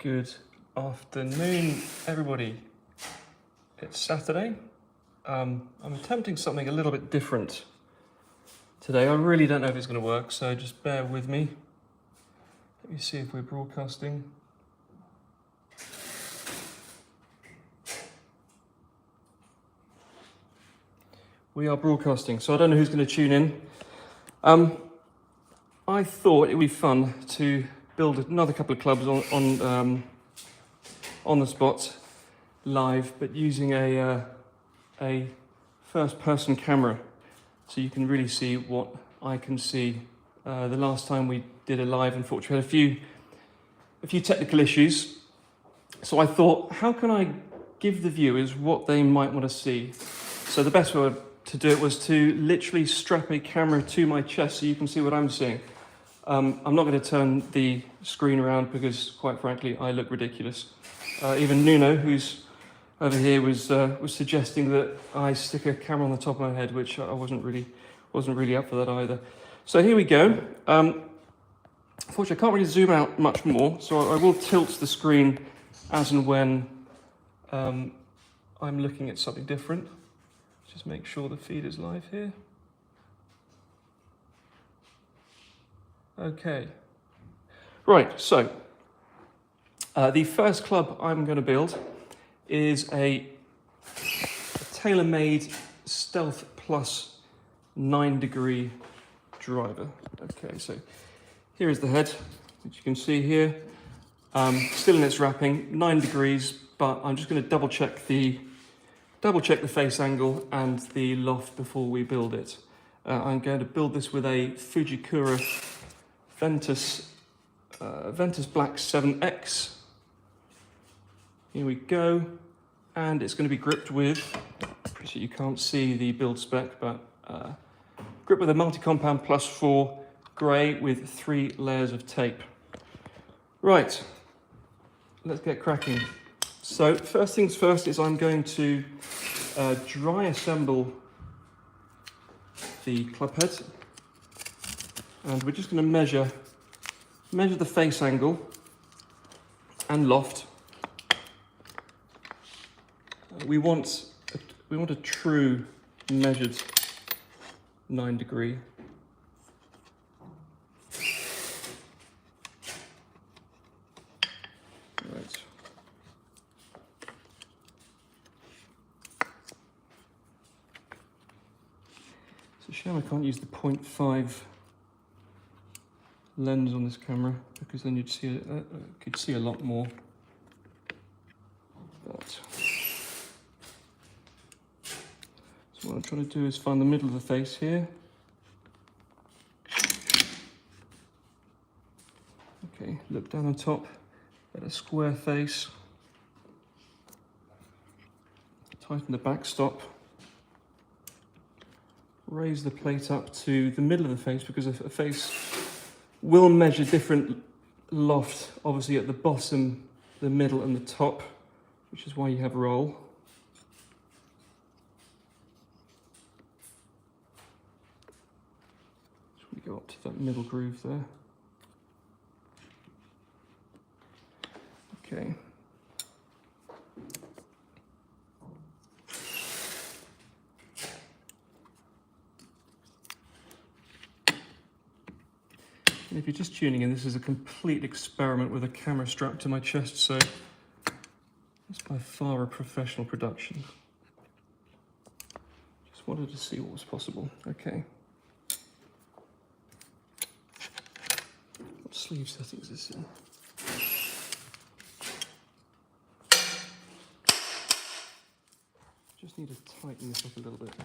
Good afternoon, everybody. It's Saturday. I'm attempting something a little bit different today. I really don't know if it's going to work, so just bear with me. Let me see if we're broadcasting. We are broadcasting, so I don't know who's going to tune in. I thought it would be fun to build another couple of clubs on the spot live, but using a first-person camera, so you can really see what I can see. The last time we did a live, unfortunately, we had a few technical issues. So I thought, how can I give the viewers what they might want to see? So the best way to do it was to literally strap a camera to my chest so you can see what I'm seeing. I'm not going to turn the screen around because, quite frankly, I look ridiculous. Even Nuno, who's over here, was suggesting that I stick a camera on the top of my head, which I wasn't really up for that either. So here we go. Unfortunately, I can't really zoom out much more, so I will tilt the screen as and when I'm looking at something different. Just make sure the feed is live here. Okay. Right, so the first club I'm going to build is a tailor-made Stealth Plus 9-degree driver. Okay, so here is the head, which you can see here. Still in its wrapping, 9 degrees, but I'm just going to double check the face angle and the loft before we build it. I'm going to build this with a Fujikura Ventus Black 7X. Here we go, and it's going to be gripped with, pretty sure you can't see the build spec, but gripped with a multi-compound plus 4 grey with 3 layers of tape. Right, let's get cracking. So first things first is I'm going to dry assemble the club head, and we're just going to measure the face angle and loft. We want a true measured 9-degree. Right. It's a shame I can't use the 0.5 lens on this camera, because then you'd see could see a lot more. But so what I'm trying to do is find the middle of the face here. Okay, look down on top at a square face. Tighten the backstop. Raise the plate up to the middle of the face, because a face will measure different loft, obviously at the bottom, the middle and the top, which is why you have roll. So we go up to that middle groove there. Okay. And if you're just tuning in, this is a complete experiment with a camera strapped to my chest, so it's by far a professional production. Just wanted to see what was possible. Okay. What sleeve settings is this in? Just need to tighten this up a little bit.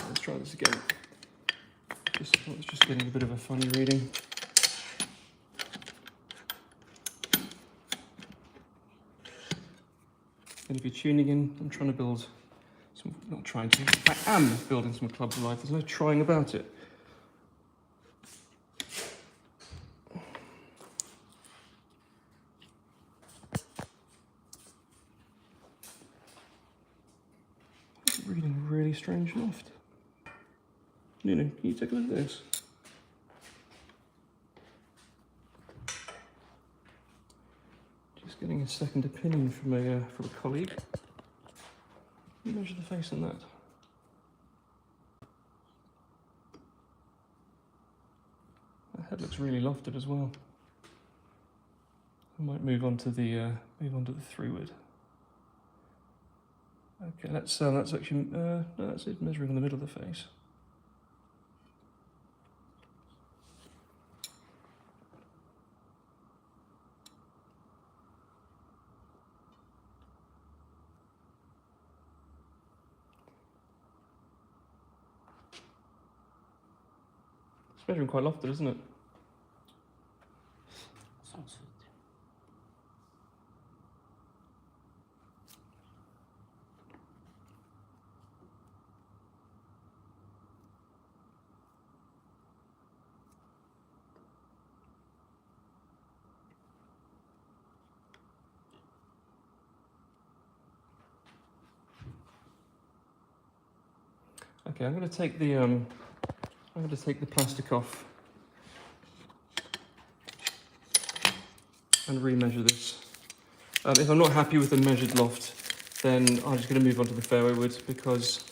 Let's try this again. It's just getting a bit of a funny reading. And if you're tuning in, I'm trying to build some, not trying to, I am building some clubs live. There's no trying about it. strange loft. Nina, can you take a look at this? Just getting a second opinion from a colleague. Can you measure the face on that? That head looks really lofted as well. I might move on to the 3-wood. Okay, that's actually no, that's it, measuring in the middle of the face. It's measuring quite lofted, isn't it? Sounds good. Okay, I'm going to take the plastic off and remeasure this. If I'm not happy with the measured loft, then I'm just going to move on to the fairway wood, because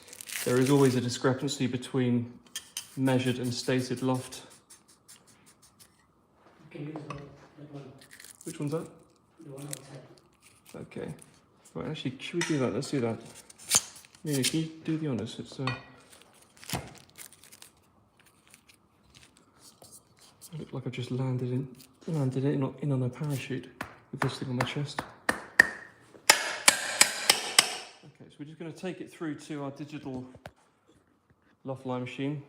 there is always a discrepancy between measured and stated loft. You can use that one, Which one's that? the one outside. Okay. Right, actually, should we do that? Let's do that. Nina, can you do the honours? It's I look like I've just landed in on a parachute with this thing on my chest. Okay, so we're just going to take it through to our digital loft line machine.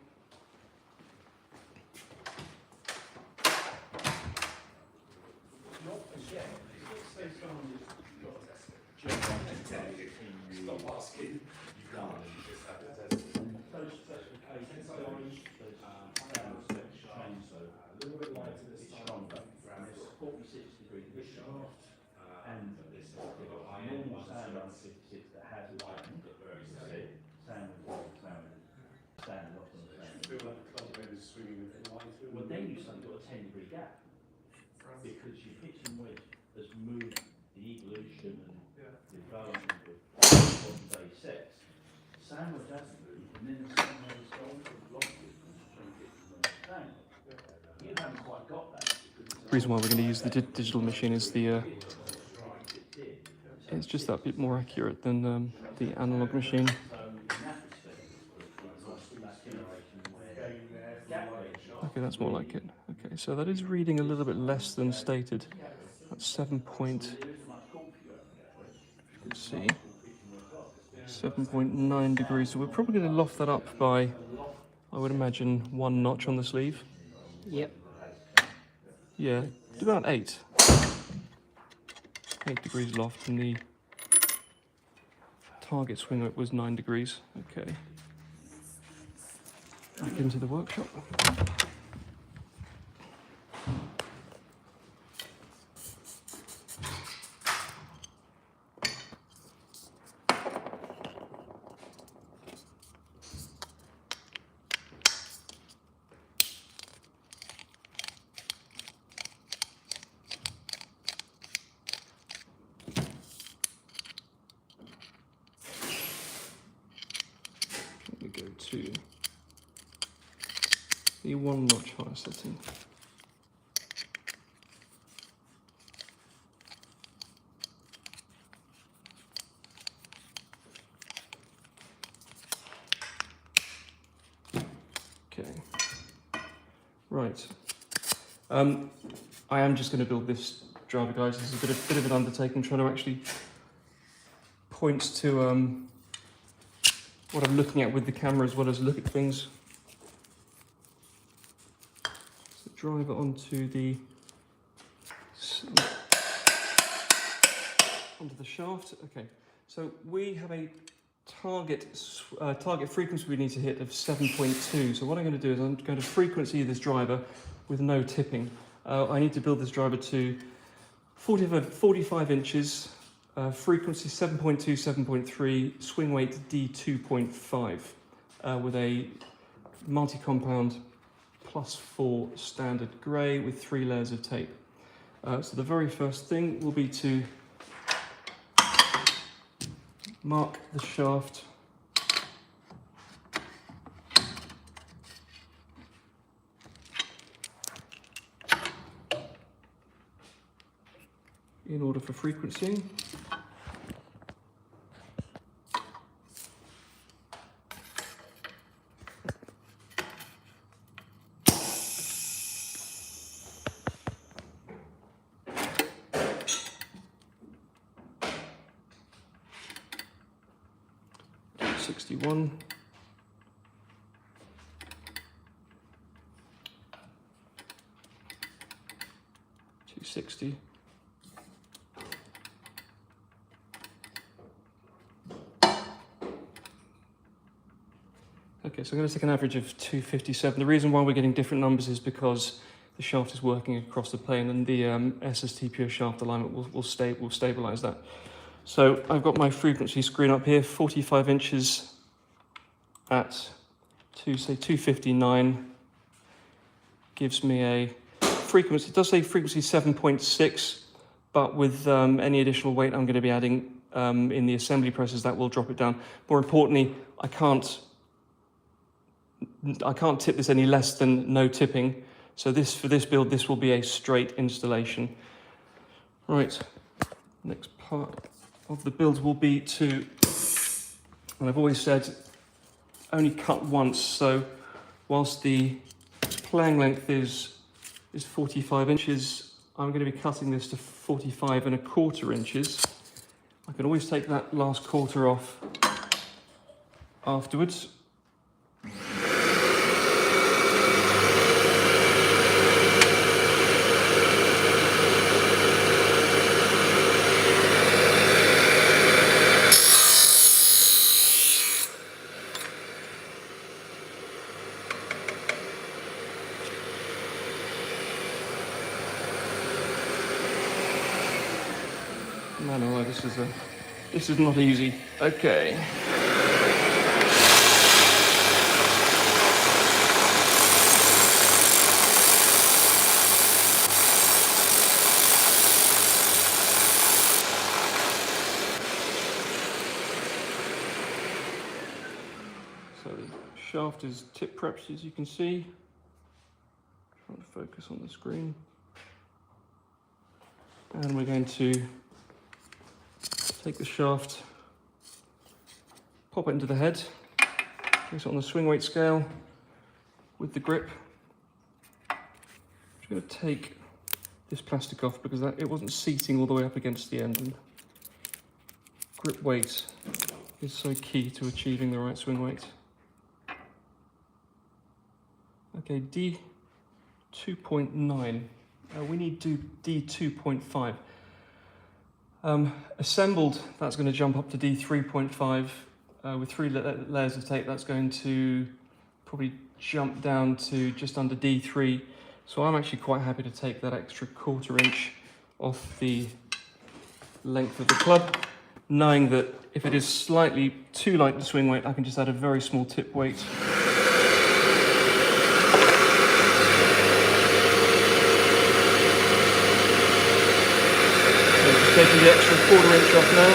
Well, then you've suddenly got a 10-degree gap because your pitching wedge has moved the evolution and the development of modern day sets. Sandwich hasn't moved, and then the sandwich has gone from lofted and sand. You haven't quite got that. The reason why we're going to use the digital machine is it's just that bit more accurate than the analog machine. Okay, that's more like it. Okay, so that is reading a little bit less than stated. That's 7.9 degrees. So we're probably going to loft that up by, I would imagine, 1 notch on the sleeve. Yep. Yeah, about 8. 8 degrees loft, and the target swing was 9 degrees. Okay. Back into the workshop. We go to the 1 notch higher setting. Okay, right. I am just going to build this driver, guys. This is a bit of an undertaking, trying to actually point to what I'm looking at with the camera, as well as look at things. So drive it onto the shaft. Okay, so we have a target frequency we need to hit of 7.2. So what I'm going to do is I'm going to frequency this driver with no tipping. I need to build this driver to 45 inches Frequency 7.2, 7.3, swing weight D2.5 with a multi-compound +4 standard grey with 3 layers of tape. So the very first thing will be to mark the shaft in order for frequency. .61. .260. Okay, so I'm going to take an average of 257. The reason why we're getting different numbers is because the shaft is working across the plane, and the SST Pure shaft alignment will stabilize that. So I've got my frequency screen up here, 45 inches at 259 gives me a frequency. It does say frequency 7.6, but with any additional weight I'm going to be adding in the assembly process, that will drop it down. More importantly, I can't tip this any less than no tipping. So for this build, this will be a straight installation. Right, next part of the build will be to, and I've always said, only cut once. So whilst the playing length is 45 inches, I'm going to be cutting this to 45¼ inches. I can always take that last quarter off afterwards. No, this is not easy. Okay. So the shaft is tip prepped, as you can see. Trying to focus on the screen. And we're going to take the shaft, pop it into the head, place it on the swing weight scale with the grip. I'm just going to take this plastic off because it wasn't seating all the way up against the end. And grip weight is so key to achieving the right swing weight. Okay, D2.9. We need D2.5. Assembled, that's going to jump up to D3.5 with 3 layers of tape. That's going to probably jump down to just under D3. So I'm actually quite happy to take that extra ¼ inch off the length of the club, knowing that if it is slightly too light to swing weight, I can just add a very small tip weight. Taking the extra ¼ inch off now.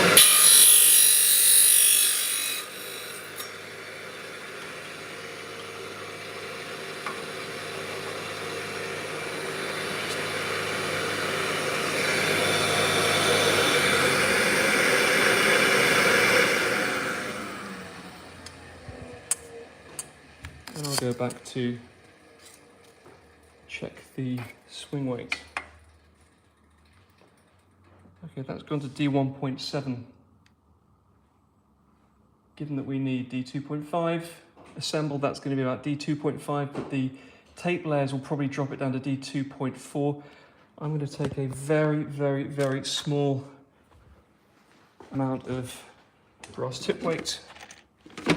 And I'll go back to check the swing weight. Okay, that's gone to D1.7. Given that we need D2.5, assembled, that's going to be about D2.5, but the tape layers will probably drop it down to D2.4. I'm going to take a very, very, very small amount of brass tip weight. Here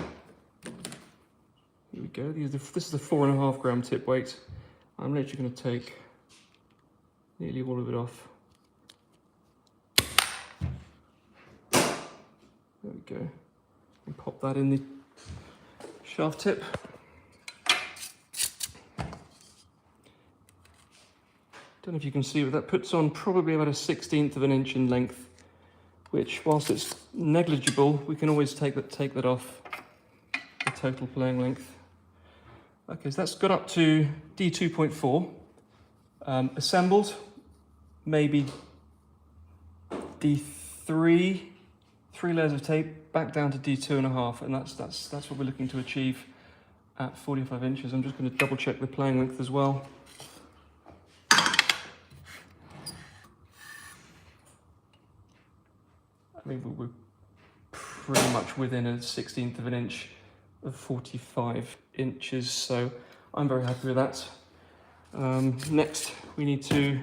we go. This is the 4.5 gram tip weight. I'm literally going to take nearly all of it off. go. And pop that in the shaft tip. Don't know if you can see, but that puts on probably about a 1/16 of an inch in length, which, whilst it's negligible, we can always take that off the total playing length. Okay, so that's got up to D2.4. Assembled, maybe D3, 3 layers of tape, back down to D2.5, and that's what we're looking to achieve at 45 inches. I'm just going to double check the playing length as well. I mean, we're pretty much within a 1/16 of an inch of 45 inches, so I'm very happy with that. Next, we need to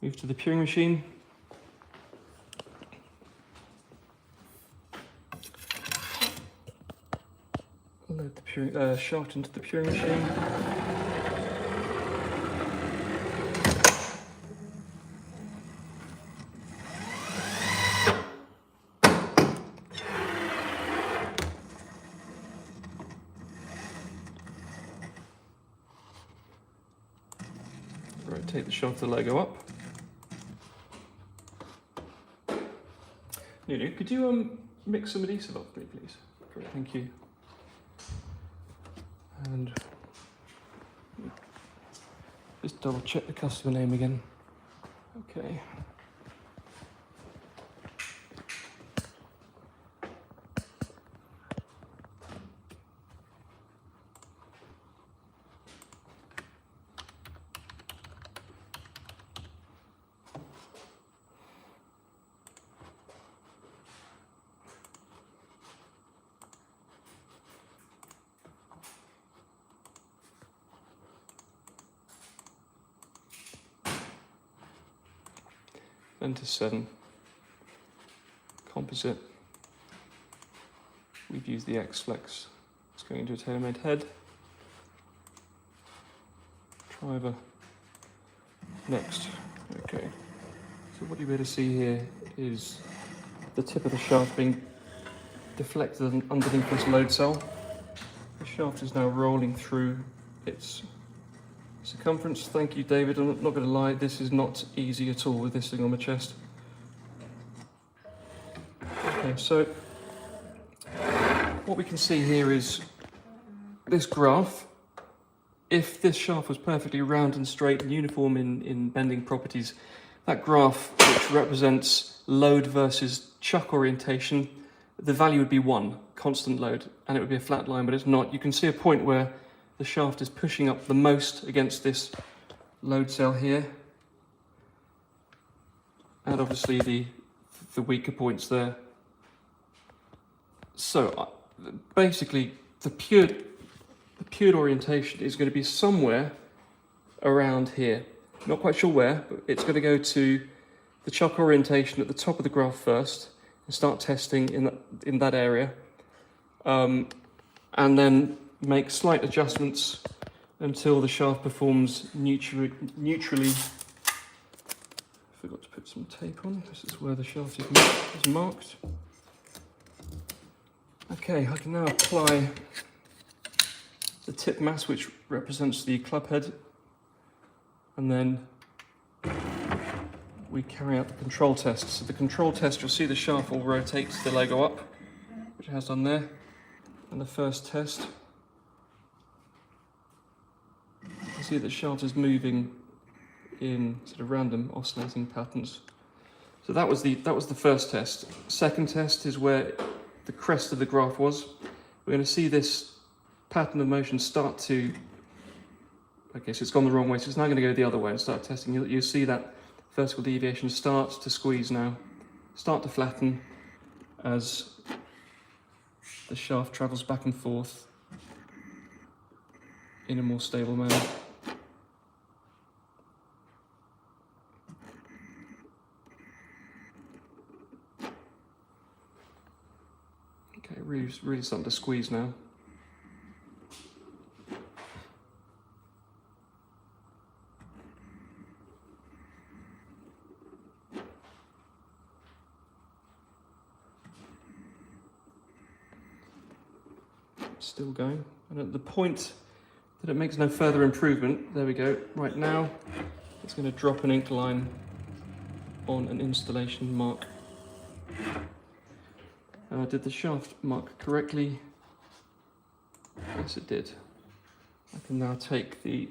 move to the puring machine. Load the puring, shaft into the puring machine. Rotate the shaft of the logo up. Nuno, could you mix some adhesive up for me, please? Great, thank you. And just double check the customer name again. Okay. Ventus 7 composite. We've used the X-Flex. It's going into a tailor-made head. Driver next. Okay. So what you'll be able to see here is the tip of the shaft being deflected underneath this load cell. The shaft is now rolling through its circumference. Thank you, David. I'm not going to lie, this is not easy at all with this thing on my chest. Okay, so what we can see here is this graph. If this shaft was perfectly round and straight and uniform in bending properties, that graph, which represents load versus chuck orientation, the value would be 1, constant load, and it would be a flat line, but it's not. You can see a point where the shaft is pushing up the most against this load cell here, and obviously the weaker points there. So basically the pured orientation is going to be somewhere around here. Not quite sure where, but it's going to go to the chuck orientation at the top of the graph first and start testing in that area, and then make slight adjustments until the shaft performs neutrally. Forgot to put some tape on. This is where the shaft is marked. Okay, I can now apply the tip mass, which represents the club head, and then we carry out the control test. So the control test, you'll see the shaft will rotate the logo up, which it has done there. And the first test, you see the shaft is moving in sort of random oscillating patterns. So that was the first test. Second test is where the crest of the graph was. We're going to see this pattern of motion start to, okay, so it's gone the wrong way, so it's now going to go the other way and start testing. You'll see that vertical deviation starts to squeeze now, start to flatten as the shaft travels back and forth in a more stable manner. Okay, really starting to squeeze now. It's still going. And at the point that it makes no further improvement, there we go. Right now, it's going to drop an ink line on an installation mark. Did the shaft mark correctly? Yes, it did. I can now take the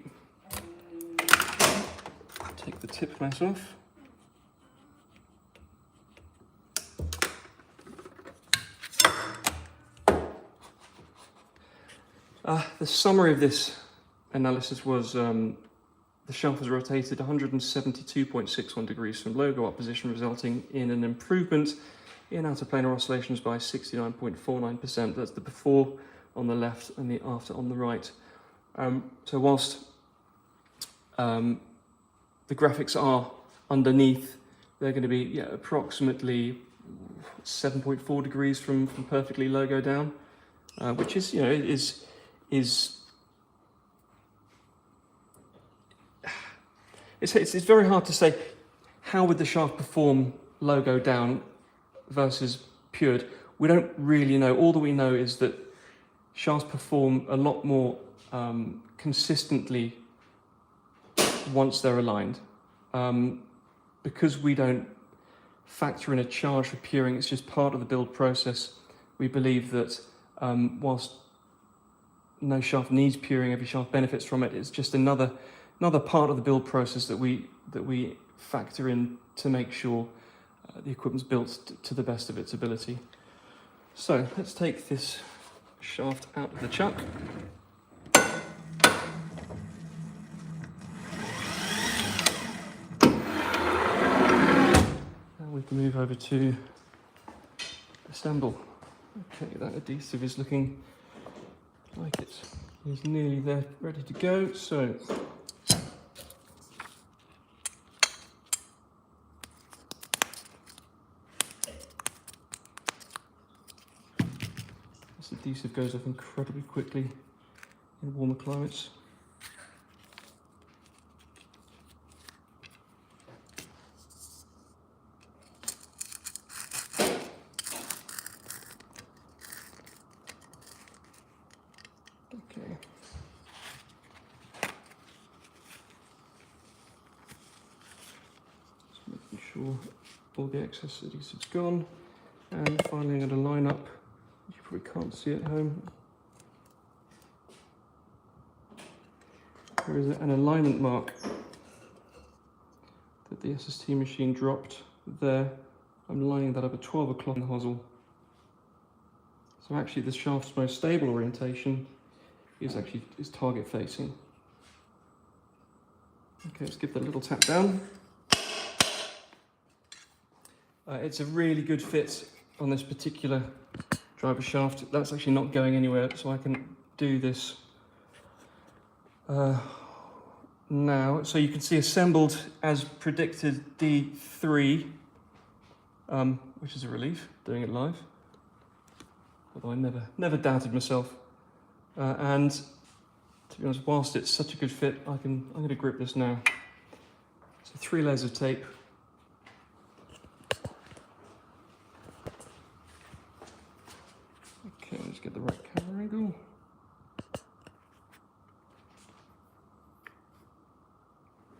tip mass off. The summary of this analysis was the shaft was rotated 172.61 degrees from logo up position, resulting in an improvement in outer planar oscillations by 69.49%. That's the before on the left and the after on the right. So whilst the graphics are underneath, they're going to be approximately 7.4 degrees from perfectly logo down, which is, it's very hard to say how would the shaft perform logo down versus pured. We don't really know. All that we know is that shafts perform a lot more consistently once they're aligned. Because we don't factor in a charge for puring, it's just part of the build process. We believe that whilst no shaft needs puring, every shaft benefits from it. It's just another part of the build process that we factor in to make sure the equipment's built to the best of its ability. So let's take this shaft out of the chuck. Now we can move over to assemble. Okay, that adhesive is looking like it is nearly there, ready to go. So this adhesive goes off incredibly quickly in warmer climates. Okay. Just making sure all the excess adhesive's gone. And finally I'm going to line up, you probably can't see at home. There is an alignment mark that the SST machine dropped there. I'm lining that up at 12 o'clock in the hosel. So actually the shaft's most stable orientation is target facing. Okay, let's give that a little tap down. It's a really good fit on this particular driver shaft. That's actually not going anywhere, so I can do this now. So you can see assembled as predicted D3, which is a relief, doing it live. Although I never doubted myself. And to be honest, whilst it's such a good fit, I'm going to grip this now. So 3 layers of tape. Okay, let's get the right camera angle.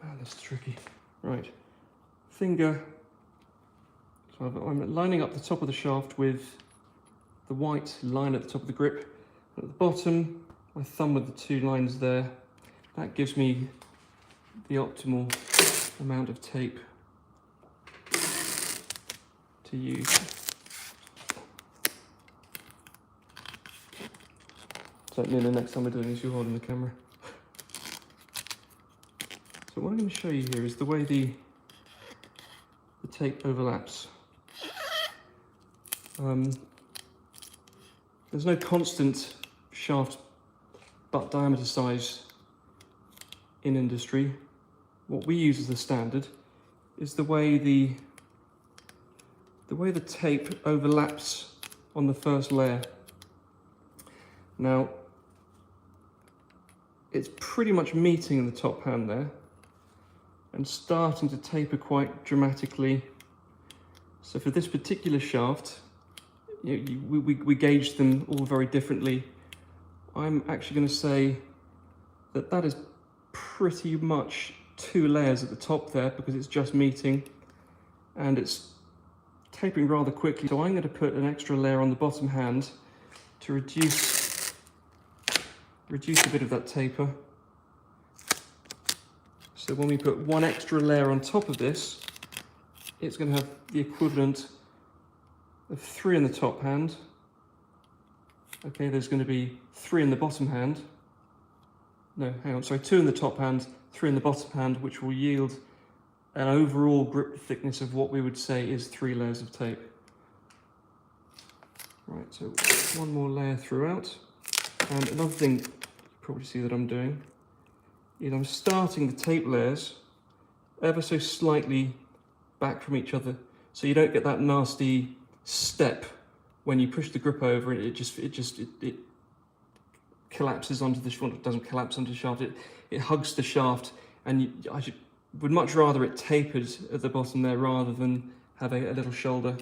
Man, this is tricky. Right, finger. So I'm lining up the top of the shaft with the white line at the top of the grip. At the bottom, my thumb with the 2 lines there. That gives me the optimal amount of tape to use. Don't mean the next time we're doing this, you're holding the camera. So what I'm going to show you here is the way the tape overlaps. There's no constant shaft butt diameter size in industry. What we use as the standard is the way the tape overlaps on the first layer. Now, it's pretty much meeting in the top hand there and starting to taper quite dramatically. So for this particular shaft, we gauge them all very differently I'm actually going to say that that is pretty much 2 layers at the top there, because it's just meeting and it's tapering rather quickly. So I'm going to put an extra layer on the bottom hand to reduce a bit of that taper. So when we put 1 extra layer on top of this, it's going to have the equivalent of 3 in the top hand. Okay, there's going to be 3 in the bottom hand. No, hang on, sorry, 2 in the top hand, 3 in the bottom hand, which will yield an overall grip thickness of what we would say is 3 layers of tape. Right, so 1 more layer throughout. And another thing you probably see that I'm doing is I'm starting the tape layers ever so slightly back from each other, so you don't get that nasty step when you push the grip over and it collapses onto the shaft. It doesn't collapse onto the shaft, it hugs the shaft, and would much rather it tapered at the bottom there rather than have a little shoulder.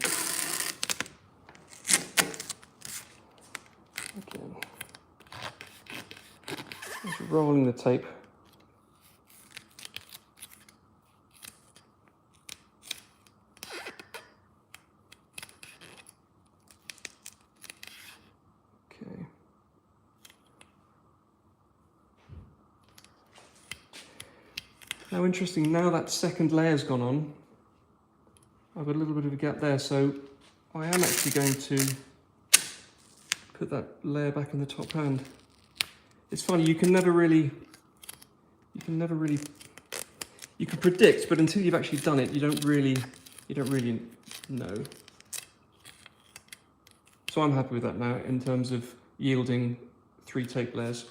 Again, just rolling the tape. Okay. Now interesting, now that second layer's gone on, I've got a little bit of a gap there, so I am actually going to put that layer back in the top hand. It's funny, you can predict, but until you've actually done it, you don't really know. So I'm happy with that now in terms of yielding 3 tape layers.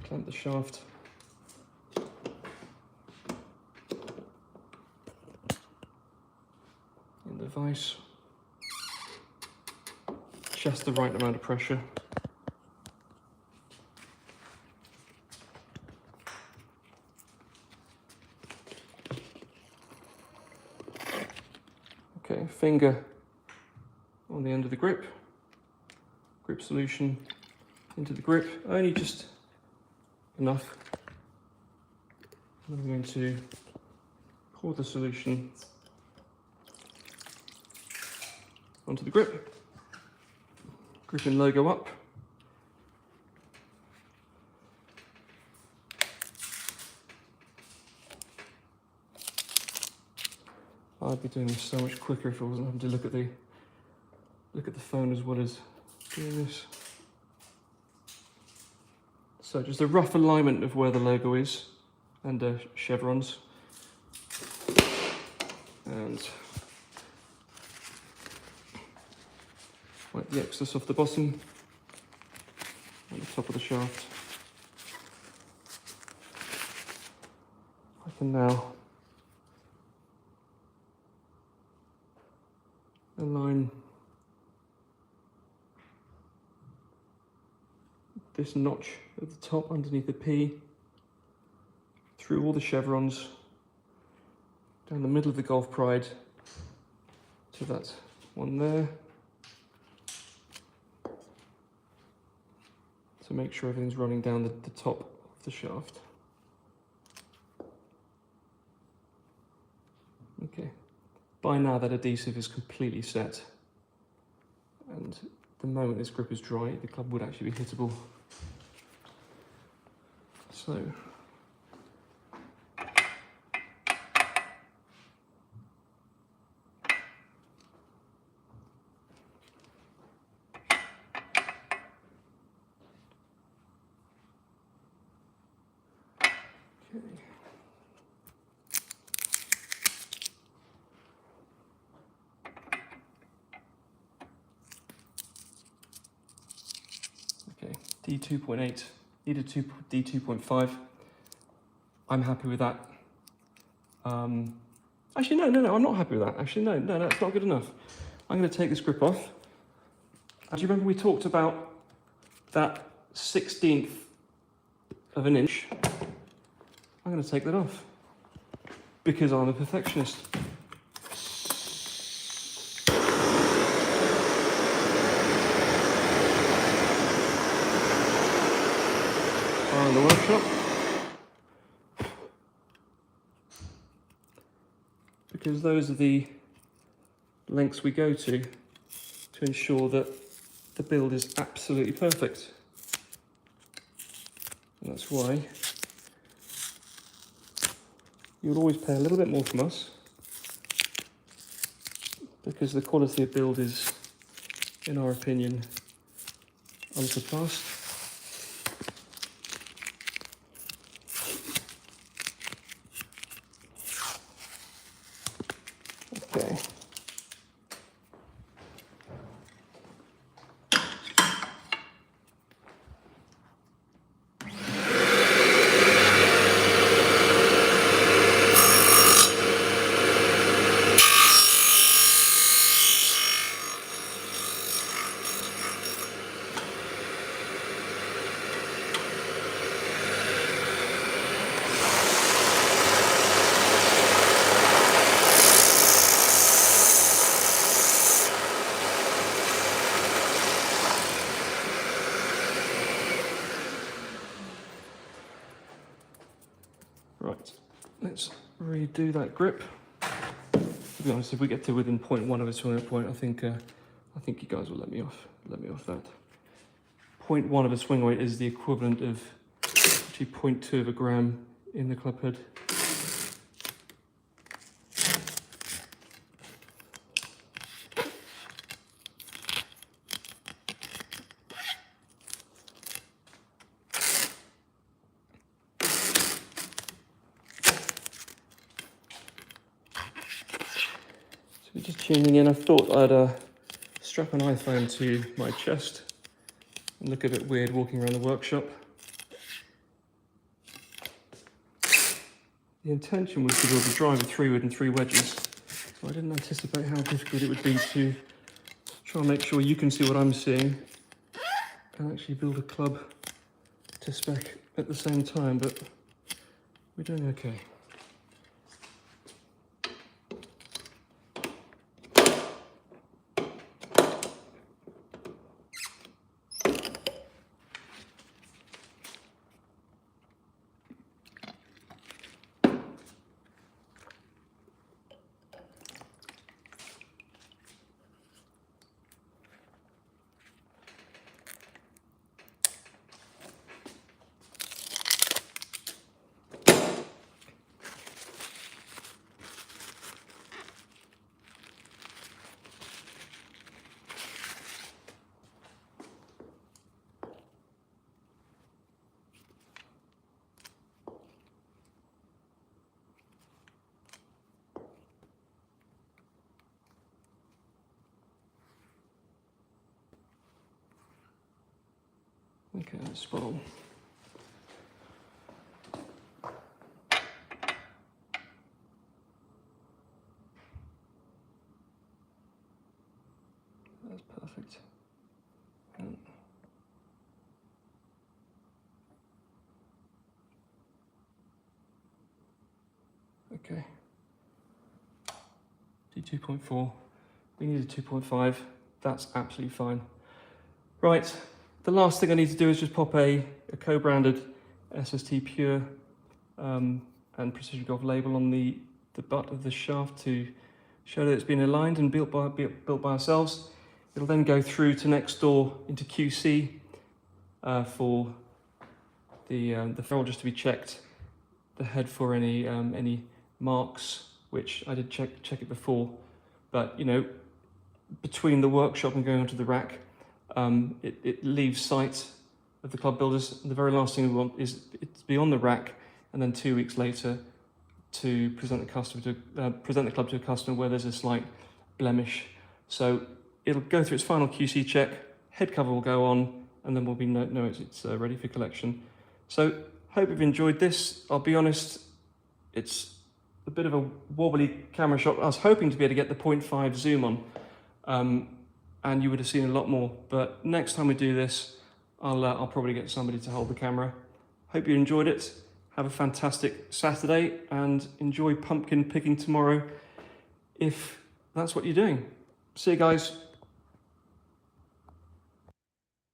Clamp the shaft. In the vise. Just the right amount of pressure. Okay, finger on the end of the grip solution into the grip, only just enough. And I'm going to pour the solution onto the grip, gripping logo up. I'd be doing this so much quicker if I wasn't having to look at the phone as well as doing this. So just a rough alignment of where the logo is and chevrons. And wipe the excess off the bottom and the top of the shaft. I can now align this notch at the top underneath the P through all the chevrons down the middle of the Golf Pride to that one there, to make sure everything's running down the top of the shaft. Okay. By now that adhesive is completely set, and the moment this grip is dry, the club would actually be hittable. So, okay, D2.8, needed D2.5. I'm happy with that. Actually, no, I'm not happy with that. Actually, no, that's not good enough. I'm going to take this grip off. Do you remember we talked about that 1/16 of an inch? I'm going to take that off because I'm a perfectionist. around the workshop. Because those are the lengths we go to ensure that the build is absolutely perfect. And that's why you'll always pay a little bit more from us, because the quality of build is, in our opinion, unsurpassed. Okay. Right, let's redo that grip. To be honest, if we get to within 0.1 of a swing weight point, I think you guys will let me off that. 0.1 of a swing weight is the equivalent of actually 0.2 of a gram in the club head. So we're just tuning in. I thought I'd strap an iPhone to my chest and look a bit weird walking around the workshop. The intention was to build a driver 3-wood and 3 wedges, so I didn't anticipate how difficult it would be to try and make sure you can see what I'm seeing and actually build a club to spec at the same time, but we're doing okay. Okay, that's spot on. That's perfect. Okay. D2.4. We need a 2.5. That's absolutely fine. Right. The last thing I need to do is just pop a co-branded SST Pure and Precision Golf label on the butt of the shaft to show that it's been aligned and built by ourselves. It'll then go through to next door into QC for the ferrule just to be checked, the head for any marks, which I did check it before, but you know, between the workshop and going onto the rack, it leaves sight of the club builders. The very last thing we want is it to be on the rack, and then 2 weeks later to present the club to a customer where there's a slight blemish. So it'll go through its final QC check, head cover will go on, and then we'll be know it's ready for collection. So hope you've enjoyed this. I'll be honest, it's a bit of a wobbly camera shot. I was hoping to be able to get the 0.5 zoom on. And you would have seen a lot more. But next time we do this, I'll probably get somebody to hold the camera. Hope you enjoyed it. Have a fantastic Saturday and enjoy pumpkin picking tomorrow if that's what you're doing. See you guys.